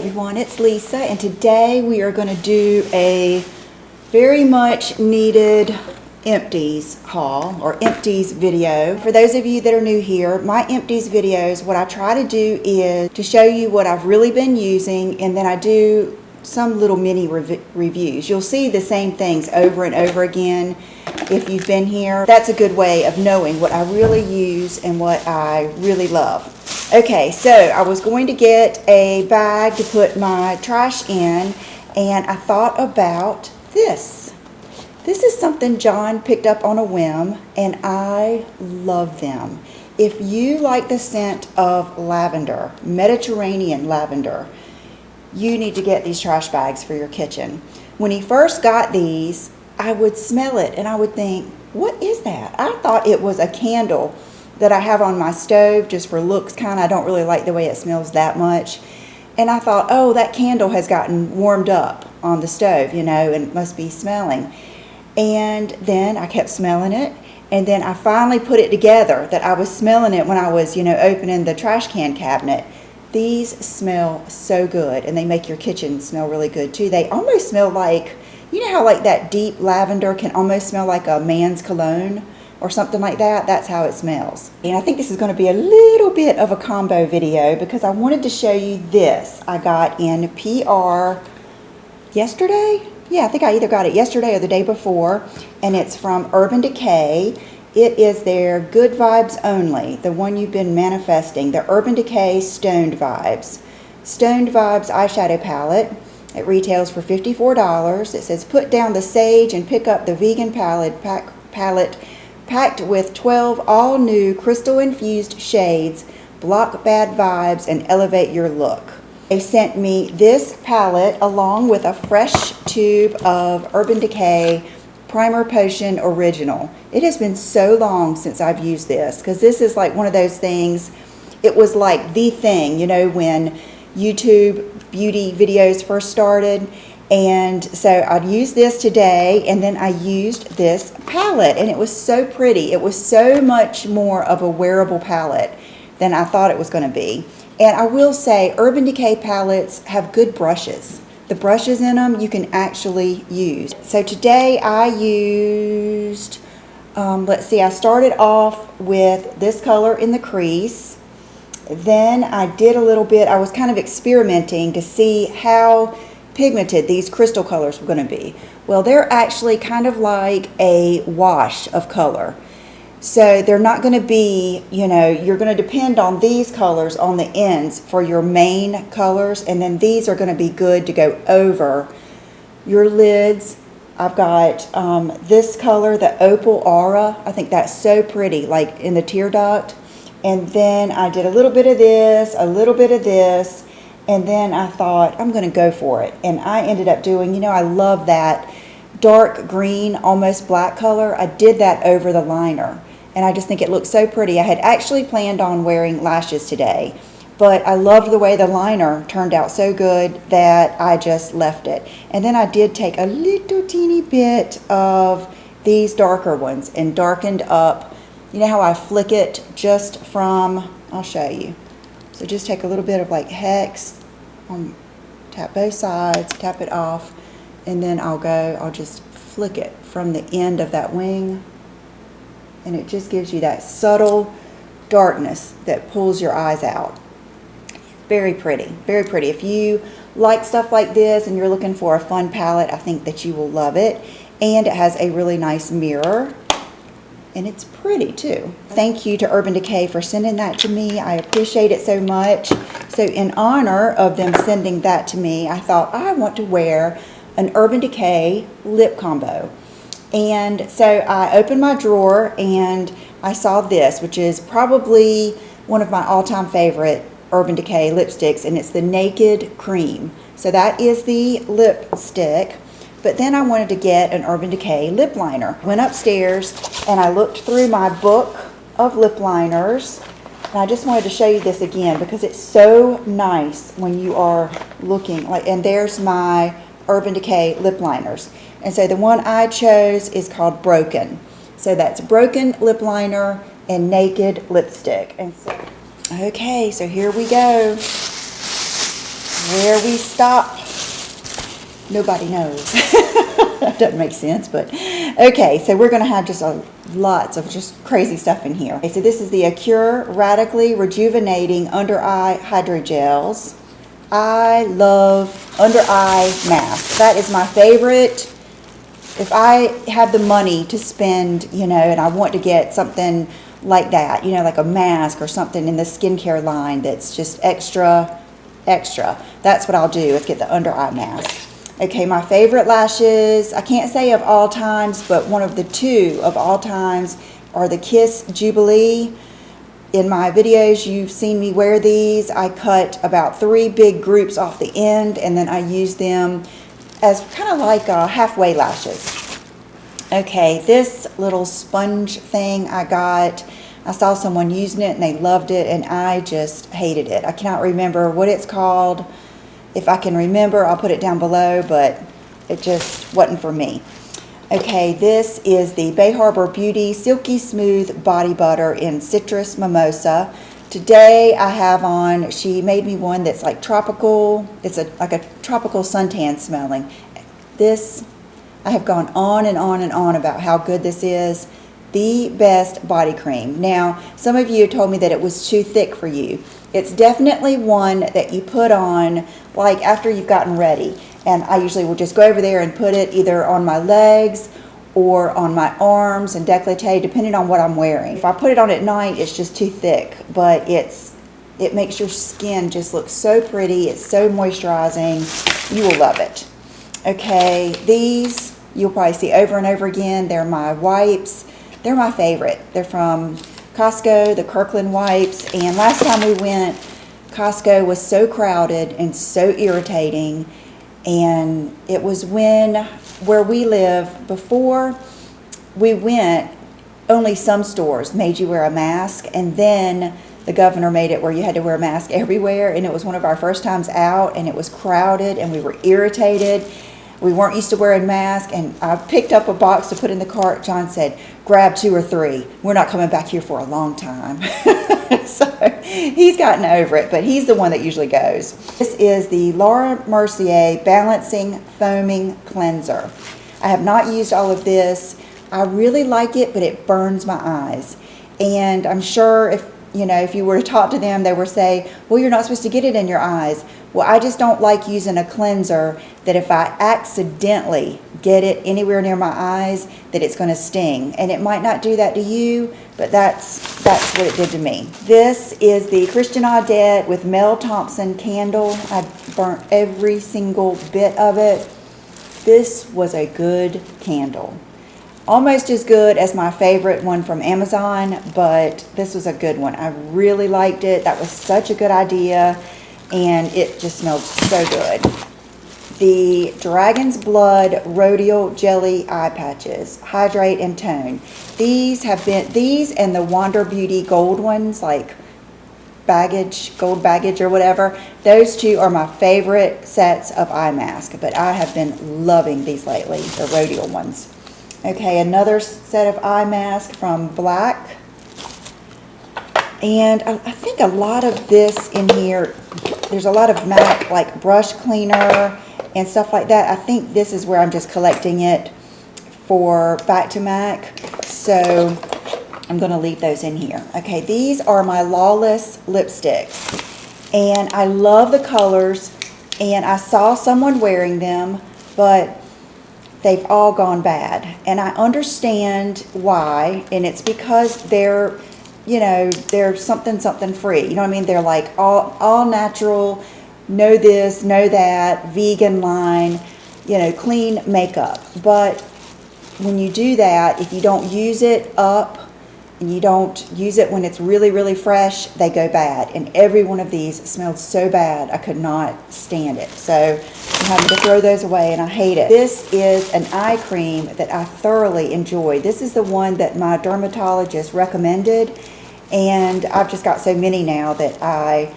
everyone, it's Lisa, and today we are going to do a very much needed Empties haul or Empties video. For those of you that are new here, my Empties videos, what I try to do is to show you what I've really been using, and then I do some little mini reviews. You'll see the same things over and over again if you've been here. That's a good way of knowing what I really use and what I really love. Okay, so I was going to get a bag to put my trash in, and I thought about this. This is something John picked up on a whim, and I love them. If you like the scent of lavender, Mediterranean lavender, you need to get these trash bags for your kitchen. When he first got these, I would smell it and I would think, what is that? I thought it was a candle that I have on my stove just for looks kind of. I don't really like the way it smells that much. And I thought, oh, that candle has gotten warmed up on the stove, you know, and it must be smelling. And then I kept smelling it. And then I finally put it together that I was smelling it when I was, you know, opening the trash can cabinet. These smell so good, and they make your kitchen smell really good too. They almost smell like, you know how like that deep lavender can almost smell like a man's cologne or something like that? That's how it smells. And I think this is going to be a little bit of a combo video because I wanted to show you this. I got in PR yesterday. Yeah, I think I either got it yesterday or the day before, and it's from Urban Decay. It is their Good Vibes Only, the one you've been manifesting, the Urban Decay Stoned Vibes. Stoned Vibes eyeshadow palette. It retails for $54. It says, put down the sage and pick up the vegan palette packed with 12 all-new crystal-infused shades. Block bad vibes and elevate your look. They sent me this palette along with a fresh tube of Urban Decay Primer Potion Original. It has been so long since I've used this because this is like one of those things. It was like the thing, you know, when YouTube beauty videos first started. And so I used this today, and then I used this palette, and it was so pretty. It was so much more of a wearable palette than I thought it was going to be. And I will say Urban Decay palettes have good brushes. The brushes in them you can actually use. So today I used, let's see, I started off with this color in the crease. Then I did a little bit, I was kind of experimenting to see how pigmented these crystal colors were going to be. Well, they're actually kind of like a wash of color. So they're not going to be, you know, you're going to depend on these colors on the ends for your main colors, and then these are going to be good to go over your lids. I've got this color, the Opal Aura. I think that's so pretty, like in the tear duct. And then I did a little bit of this, a little bit of this, and then I thought, I'm going to go for it. And I ended up doing, you know, I love that dark green, almost black color. I did that over the liner, and I just think it looks so pretty. I had actually planned on wearing lashes today, but I loved the way the liner turned out so good that I just left it. And then I did take a little teeny bit of these darker ones and darkened up. You know how I flick it just from, I'll show you. So just take a little bit of like Hex, tap both sides, tap it off, and then I'll just flick it from the end of that wing, and it just gives you that subtle darkness that pulls your eyes out. Very pretty, very pretty. If you like stuff like this and you're looking for a fun palette, I think that you will love it. And it has a really nice mirror, and it's pretty too. Thank you to Urban Decay for sending that to me. I appreciate it so much. So in honor of them sending that to me, I thought I want to wear an Urban Decay lip combo. And so I opened my drawer and I saw this, which is probably one of my all-time favorite Urban Decay lipsticks, and it's the Naked Cream. So that is the lipstick. But then I wanted to get an Urban Decay lip liner. Went upstairs and I looked through my book of lip liners, and I just wanted to show you this again because it's so nice when you are looking. Like, and there's my Urban Decay lip liners. And so the one I chose is called Broken. So that's Broken lip liner and Naked lipstick. And so, okay, so here we go. where we stop, nobody knows. That doesn't make sense, but okay. So we're going to have just lots of just crazy stuff in here. Okay, so this is the Acura Radically Rejuvenating Under Eye Hydrogels. I love under eye masks. That is my favorite. If I have the money to spend, you know, and I want to get something like that, you know, like a mask or something in the skincare line that's just extra, that's what I'll do, is get the under eye mask. Okay, my favorite lashes, I can't say of all times, but one of the two of all times are the Kiss Jubilee. In my videos, you've seen me wear these. I cut about 3 big groups off the end, and then I use them as kind of like halfway lashes. Okay, this little sponge thing I saw someone using it and they loved it, and I just hated it. I cannot remember what it's called. If I can remember, I'll put it down below, but it just wasn't for me. Okay, this is the Bay Harbor Beauty Silky Smooth Body Butter in Citrus Mimosa. Today I have on, she made me one that's like tropical. It's like a tropical suntan smelling. This, I have gone on and on and on about how good this is. The best body cream. Now, some of you told me that it was too thick for you. It's definitely one that you put on like after you've gotten ready. And I usually will just go over there and put it either on my legs or on my arms and décolleté, depending on what I'm wearing. If I put it on at night, it's just too thick, but it makes your skin just look so pretty. It's so moisturizing. You will love it. Okay, these you'll probably see over and over again. They're my wipes. They're my favorite. They're from Costco, the Kirkland wipes. And last time we went, Costco was so crowded and so irritating. And it was where we live, before we went, only some stores made you wear a mask, and then the governor made it where you had to wear a mask everywhere, and it was one of our first times out, and it was crowded, and we were irritated. We weren't used to wearing masks, and I picked up a box to put in the cart. John said, grab 2 or 3. We're not coming back here for a long time. So he's gotten over it, but he's the one that usually goes. This is the Laura Mercier Balancing Foaming Cleanser. I have not used all of this. I really like it, but it burns my eyes. And I'm sure if you were to talk to them, they would say, well, you're not supposed to get it in your eyes. Well, I just don't like using a cleanser that if I accidentally get it anywhere near my eyes, that it's going to sting. And it might not do that to you, but that's what it did to me. This is the Christian Audette with Mel Thompson candle. I burnt every single bit of it. This was a good candle. Almost as good as my favorite one from Amazon, but this was a good one. I really liked it. That was such a good idea, and it just smelled so good. The Dragon's Blood Rhodial Jelly Eye Patches, Hydrate and Tone. These and the Wander Beauty gold ones, like gold baggage or whatever. Those two are my favorite sets of eye mask, but I have been loving these lately, the rhodial ones. Okay, another set of eye mask from Black. And I think a lot of this in here, there's a lot of MAC like brush cleaner and stuff like that. I think this is where I'm just collecting it for back to MAC. So I'm going to leave those in here. Okay, these are my Lawless Lipsticks. And I love the colors. And I saw someone wearing them, but they've all gone bad. And I understand why. And it's because they're something free. You know what I mean? They're like all natural, no this, no that, vegan line, clean makeup. But when you do that, if you don't use it up and you don't use it when it's really, really fresh, they go bad. And every one of these smelled so bad, I could not stand it. So I'm having to throw those away, and I hate it. This is an eye cream that I thoroughly enjoy. This is the one that my dermatologist recommended, and I've just got so many now that I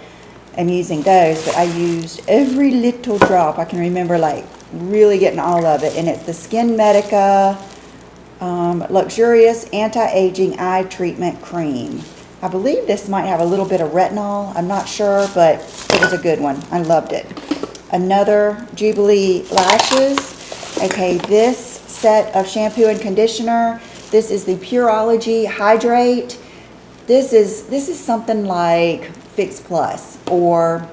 am using those, but I used every little drop. I can remember like really getting all of it, and it's the Skin Medica Luxurious Anti-Aging Eye Treatment Cream. I believe this might have a little bit of retinol. I'm not sure, but it was a good one. I loved it. another Jubilee lashes. Okay, this set of shampoo and conditioner. This is the Pureology Hydrate. This is something like Fix Plus or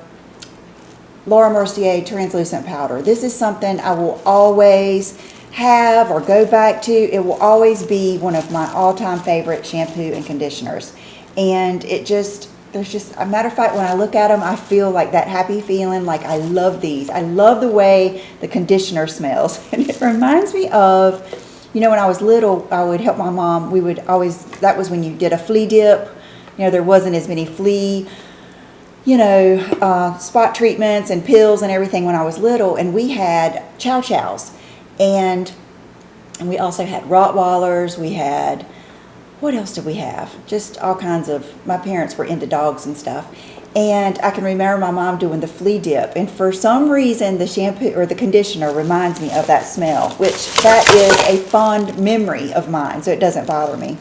Laura Mercier translucent powder. This is something I will always have or go back to. It will always be one of my all-time favorite shampoo and conditioners. And there's just, a matter of fact, when I look at them, I feel like that happy feeling, like I love these. I love the way the conditioner smells. And it reminds me of, you know, when I was little, I would help my mom. We would always, that was when you did a flea dip. You know, there wasn't as many flea, you know, spot treatments and pills and everything when I was little. And we had chow chows. And we also had Rottweilers. We had, what else did we have? Just all kinds of, my parents were into dogs and stuff. And I can remember my mom doing the flea dip. And for some reason, the shampoo or the conditioner reminds me of that smell, which that is a fond memory of mine, so it doesn't bother me.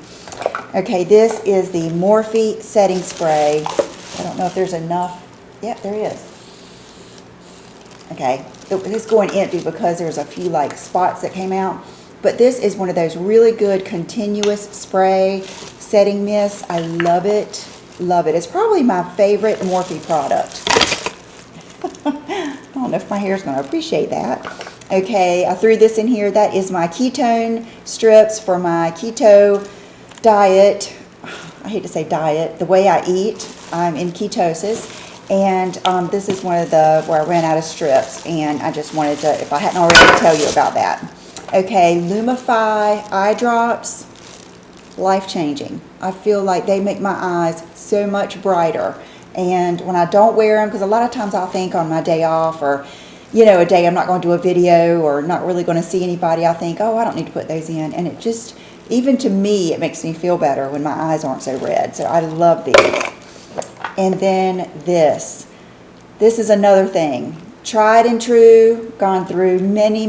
Okay, this is the Morphe setting spray. I don't know if there's enough. Yep, there is. Okay, it's going empty because there's a few like spots that came out. But this is one of those really good continuous spray setting mists. I love it. Love it. It's probably my favorite Morphe product. I don't know if my hair is going to appreciate that. Okay, I threw this in here. That is my ketone strips for my keto diet. I hate to say diet. The way I eat, I'm in ketosis. And this is one of the, where I ran out of strips. And I just wanted to, if I hadn't already, tell you about that. Okay, Lumify Eye Drops. Life-changing. I feel like they make my eyes so much brighter. And when I don't wear them, because a lot of times I'll think on my day off or, you know, a day I'm not going to do a video or not really going to see anybody, I'll think, oh, I don't need to put those in. And it just, even to me, it makes me feel better when my eyes aren't so red. So I love these. And then this. This is another thing. Tried and true, gone through many,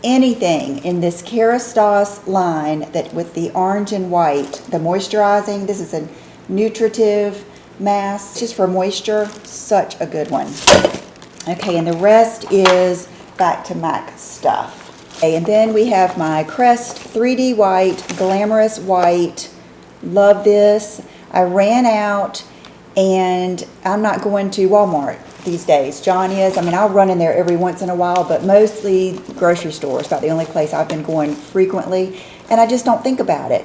anything in this Kerastase line that with the orange and white, the moisturizing, this is a nutritive mask, just for moisture, such a good one. Okay, and the rest is back to MAC stuff. Okay, and then we have my Crest 3D White, Glamorous White, love this. I ran out and I'm not going to Walmart these days. John is. I mean, I'll run in there every once in a while, but mostly grocery stores, about the only place I've been going frequently, and I just don't think about it.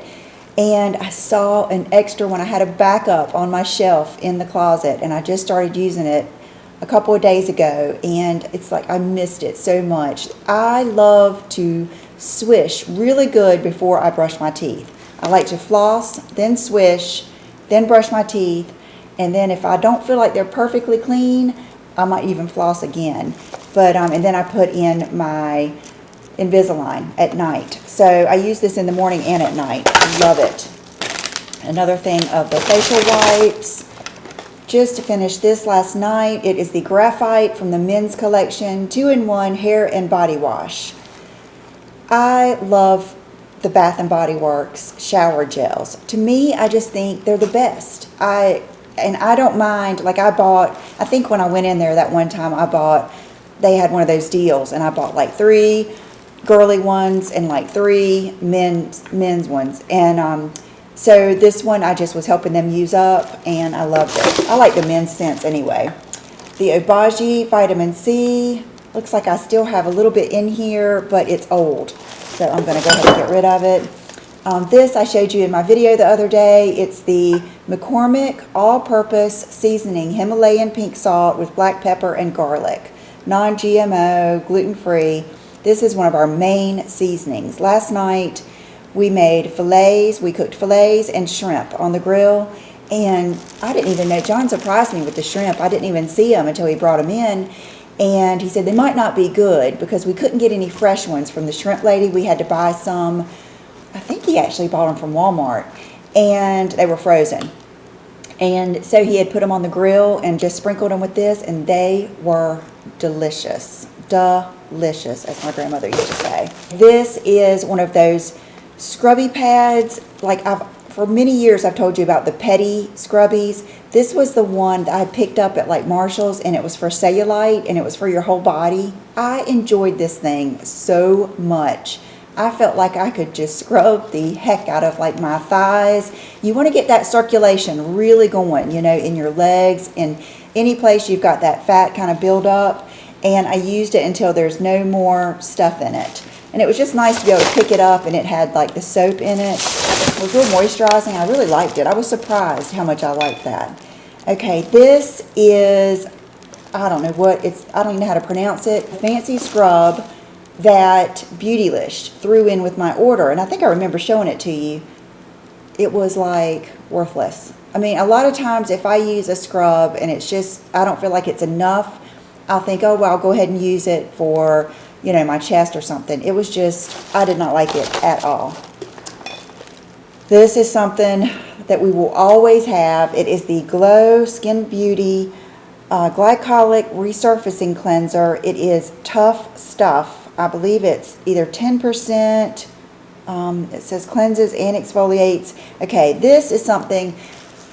And I saw an extra one. I had a backup on my shelf in the closet, and I just started using it a couple of days ago, and it's like I missed it so much. I love to swish really good before I brush my teeth. I like to floss, then swish, then brush my teeth, and then if I don't feel like they're perfectly clean, I might even floss again. But and then I put in my Invisalign at night. So I use this in the morning and at night. Love it. Another thing of the facial wipes. Just to finish this last night, it is the Graphite from the men's collection 2-in-1 hair and body wash. I love the Bath and Body Works shower gels. To me, I just think they're the best. And I don't mind, like I think when I went in there that one time they had one of those deals and I bought like 3 girly ones and like 3 men's ones. And so this one I just was helping them use up and I loved it. I like the men's scents anyway. The Obagi Vitamin C, looks like I still have a little bit in here, but it's old. So I'm going to go ahead and get rid of it. This I showed you in my video the other day. It's the McCormick All-Purpose Seasoning Himalayan Pink Salt with black pepper and garlic. Non-GMO, gluten-free. This is one of our main seasonings. Last night we made fillets. We cooked fillets and shrimp on the grill. And I didn't even know, John surprised me with the shrimp. I didn't even see them until he brought them in. And he said they might not be good because we couldn't get any fresh ones from the shrimp lady. We had to buy some. I think he actually bought them from Walmart, and they were frozen. And so he had put them on the grill and just sprinkled them with this, and they were delicious. Delicious, as my grandmother used to say. This is one of those scrubby pads. Like for many years I've told you about the Petty Scrubbies. This was the one that I picked up at like Marshall's, and it was for cellulite, and it was for your whole body. I enjoyed this thing so much. I felt like I could just scrub the heck out of like my thighs. You want to get that circulation really going, you know, in your legs and any place you've got that fat kind of build up. And I used it until there's no more stuff in it. And it was just nice to be able to pick it up, and it had like the soap in it. It was real moisturizing. I really liked it. I was surprised how much I liked that. Okay, this is, I don't know what it's, I don't even know how to pronounce it. Fancy scrub that Beautylish threw in with my order. And I think I remember showing it to you. It was like worthless. I mean, a lot of times if I use a scrub and it's just, I don't feel like it's enough, I'll think, oh, well, I'll go ahead and use it for, you know, my chest or something. It was just, I did not like it at all. This is something that we will always have. It is the Glow Skin Beauty Glycolic Resurfacing Cleanser. It is tough stuff. I believe it's either 10%. It says cleanses and exfoliates. Okay, this is something,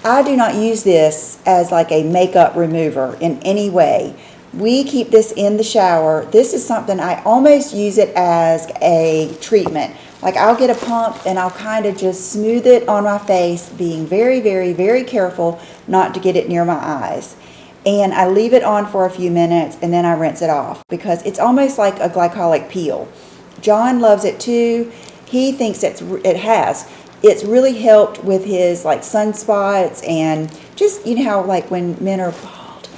I do not use this as like a makeup remover in any way. We keep this in the shower. This is something I almost use it as a treatment. Like I'll get a pump and I'll kind of just smooth it on my face, being very, very, very careful not to get it near my eyes. And I leave it on for a few minutes and then I rinse it off because it's almost like a glycolic peel. John loves it too. He thinks it's really helped with his like sunspots and just, you know how like when men are bald,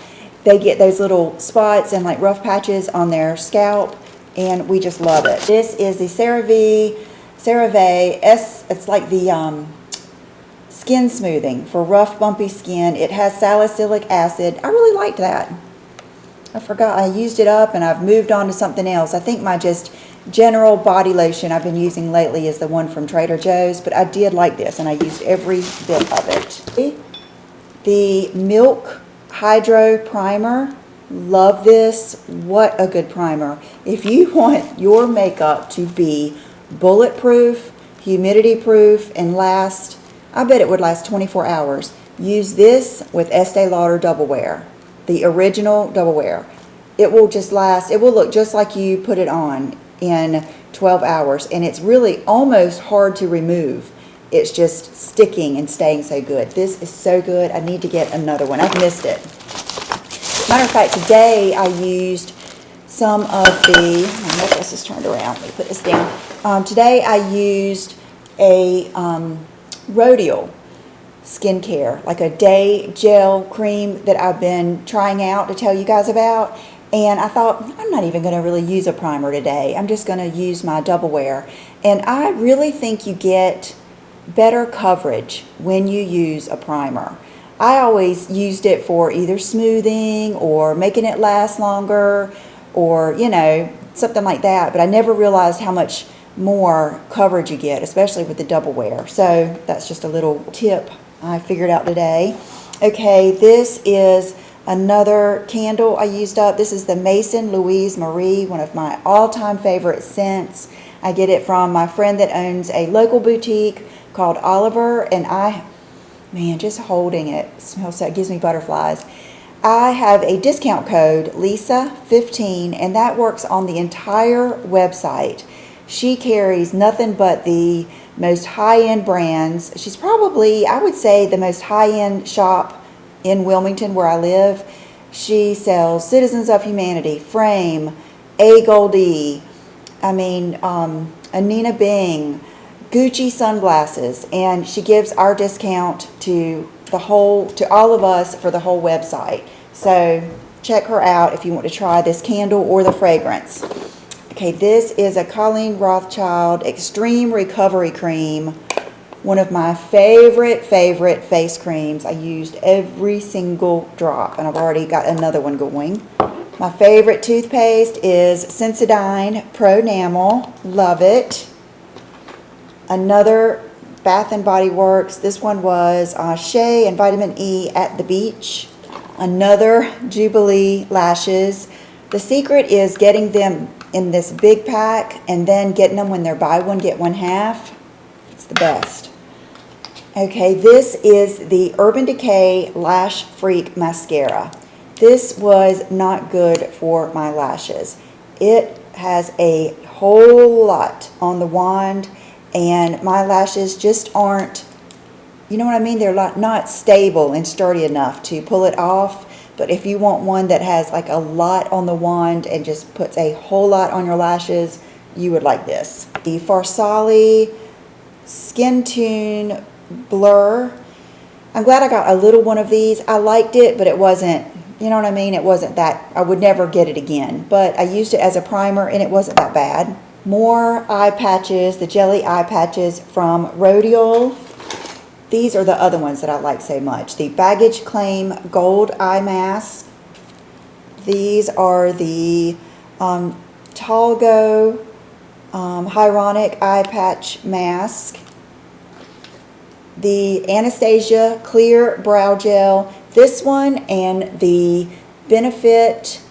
they get those little spots and like rough patches on their scalp, and we just love it. This is the CeraVe it's like the skin smoothing for rough, bumpy skin. It has salicylic acid. I really liked that. I forgot I used it up and I've moved on to something else. I think my just general body lotion I've been using lately is the one from Trader Joe's, but I did like this and I used every bit of it. The Milk Hydro Primer. Love this. What a good primer. If you want your makeup to be bulletproof, humidity proof, and last, I bet it would last 24 hours. Use this with Estee Lauder Double Wear, the original Double Wear. It will just last, it will look just like you put it on in 12 hours, and it's really almost hard to remove. It's just sticking and staying so good. This is so good. I need to get another one. I've missed it. Matter of fact, today I used some of the, my necklace is turned around. Let me put this down. Today I used a Rodial skincare, like a day gel cream that I've been trying out to tell you guys about. And I thought, I'm not even going to really use a primer today. I'm just going to use my Double Wear. And I really think you get better coverage when you use a primer. I always used it for either smoothing or making it last longer or, you know, something like that. But I never realized how much more coverage you get, especially with the Double Wear. So that's just a little tip I figured out today. Okay, this is another candle I used up. This is the Maison Louise Marie, one of my all-time favorite scents. I get it from my friend that owns a local boutique called Oliver, and man, just holding it smells so, it gives me butterflies. I have a discount code, Lisa15, and that works on the entire website. She carries nothing but the most high-end brands. She's probably, I would say, the most high-end shop in Wilmington where I live. She sells Citizens of Humanity, Frame, A. Goldie, Anina Bing, Gucci sunglasses, and she gives our discount to all of us for the whole website. So check her out if you want to try this candle or the fragrance. Okay, this is a Colleen Rothschild Extreme Recovery Cream. One of my favorite face creams. I used every single drop, and I've already got another one going. My favorite toothpaste is Sensodyne Pro Enamel. Love it. Another Bath & Body Works. This one was Shea and Vitamin E at the beach. Another Jubilee lashes. The secret is getting them in this big pack and then getting them when they're buy one, get one half. It's the best. Okay, this is the Urban Decay Lash Freak Mascara. This was not good for my lashes. It has a whole lot on the wand, and my lashes just aren't, you know what I mean? They're not stable and sturdy enough to pull it off. But if you want one that has like a lot on the wand and just puts a whole lot on your lashes, you would like this. The Farsali Skin Tune Blur. I'm glad I got a little one of these. I liked it, but it wasn't, you know what I mean? It wasn't that, I would never get it again. But I used it as a primer and it wasn't that bad. More eye patches, the jelly eye patches from Rhodial. These are the other ones that I like so much. The Baggage Claim Gold Eye Mask. These are the Talgo Hyaluronic Eye Patch Mask. The Anastasia Clear Brow Gel. This one and the Benefit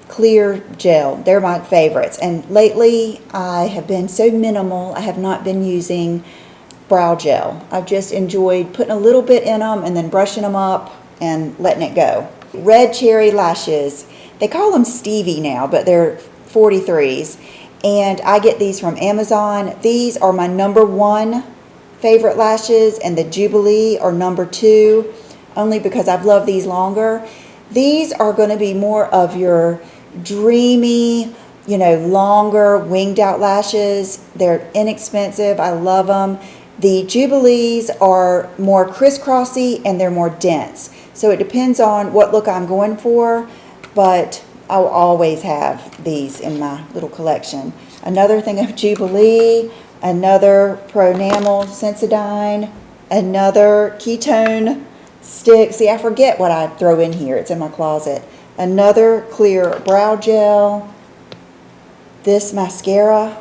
Clear Gel. They're my favorites. And lately I have been so minimal. I have not been using brow gel. I've just enjoyed putting a little bit in them and then brushing them up and letting it go. Red Cherry Lashes. They call them Stevie now, but they're 43s. And I get these from Amazon. These are my #1 favorite lashes, and the Jubilee are #2, only because I've loved these longer. These are going to be more of your dreamy, you know, longer winged out lashes. They're inexpensive. I love them. The Jubilees are more crisscrossy and they're more dense. So it depends on what look I'm going for, but I'll always have these in my little collection. Another thing of Jubilee, another Pronamel Sensodyne, another Ketone Stick. See, I forget what I throw in here. It's in my closet. Another clear brow gel. This mascara,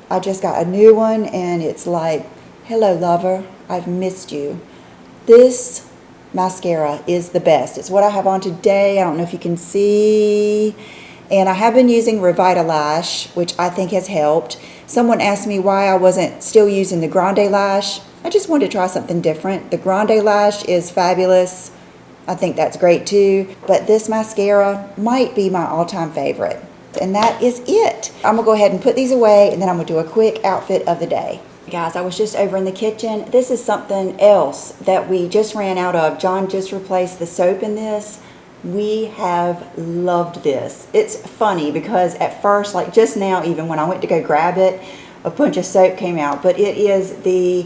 I just got a new one and it's like, hello lover, I've missed you. This mascara is the best. It's what I have on today. I don't know if you can see. And I have been using Lash, which I think has helped. Someone asked me why I wasn't still using the Grande Lash. I just wanted to try something different. The Grande Lash is fabulous. I think that's great too. But this mascara might be my all-time favorite. And that is it. I'm gonna go ahead and put these away and then I'm gonna do a quick outfit of the day. Guys, I was just over in the kitchen. This is something else that we just ran out of. John just replaced the soap in this. We have loved this. It's funny because at first, like just now, even when I went to go grab it, a bunch of soap came out. But it is the,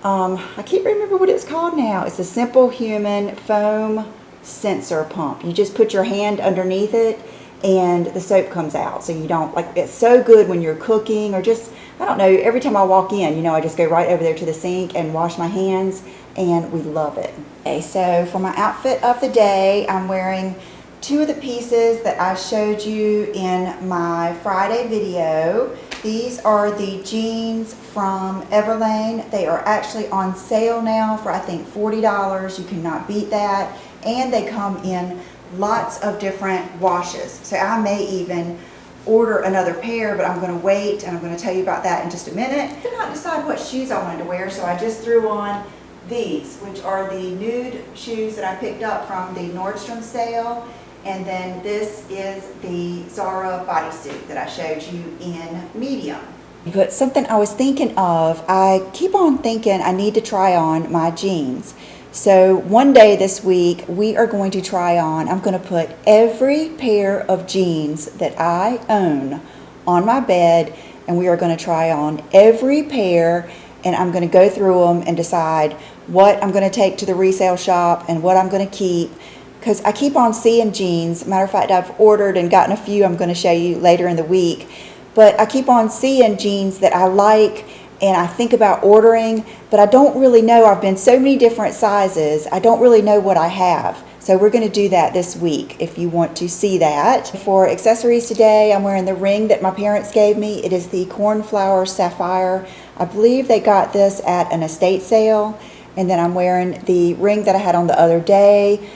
I can't remember what it's called now. It's a Simple Human Foam Sensor Pump. You just put your hand underneath it and the soap comes out. So you don't, like, it's so good when you're cooking or just, I don't know, every time I walk in, you know, I just go right over there to the sink and wash my hands, and we love it. Okay, so for my outfit of the day, I'm wearing two of the pieces that I showed you in my Friday video. These are the jeans from Everlane. They are actually on sale now for I think $40. You cannot beat that. And they come in lots of different washes. So I may even order another pair, but I'm going to wait and I'm going to tell you about that in just a minute. I did not decide what shoes I wanted to wear, so I just threw on these, which are the nude shoes that I picked up from the Nordstrom sale. And then this is the Zara bodysuit that I showed you in medium. But something I was thinking of, I keep on thinking I need to try on my jeans. So one day this week, we are going to try on, I'm going to put every pair of jeans that I own on my bed, and we are going to try on every pair, and I'm going to go through them and decide what I'm going to take to the resale shop and what I'm going to keep. Because I keep on seeing jeans. Matter of fact, I've ordered and gotten a few I'm going to show you later in the week. But I keep on seeing jeans that I like and I think about ordering, but I don't really know. I've been so many different sizes, I don't really know what I have. So we're going to do that this week if you want to see that. For accessories today, I'm wearing the ring that my parents gave me. It is the Cornflower Sapphire. I believe they got this at an estate sale. And then I'm wearing the ring that I had on the other day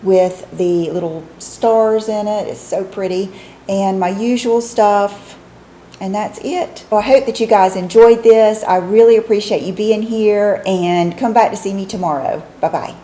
with the little stars in it. It's so pretty. And my usual stuff. And that's it. Well, I hope that you guys enjoyed this. I really appreciate you being here, and come back to see me tomorrow. Bye-bye.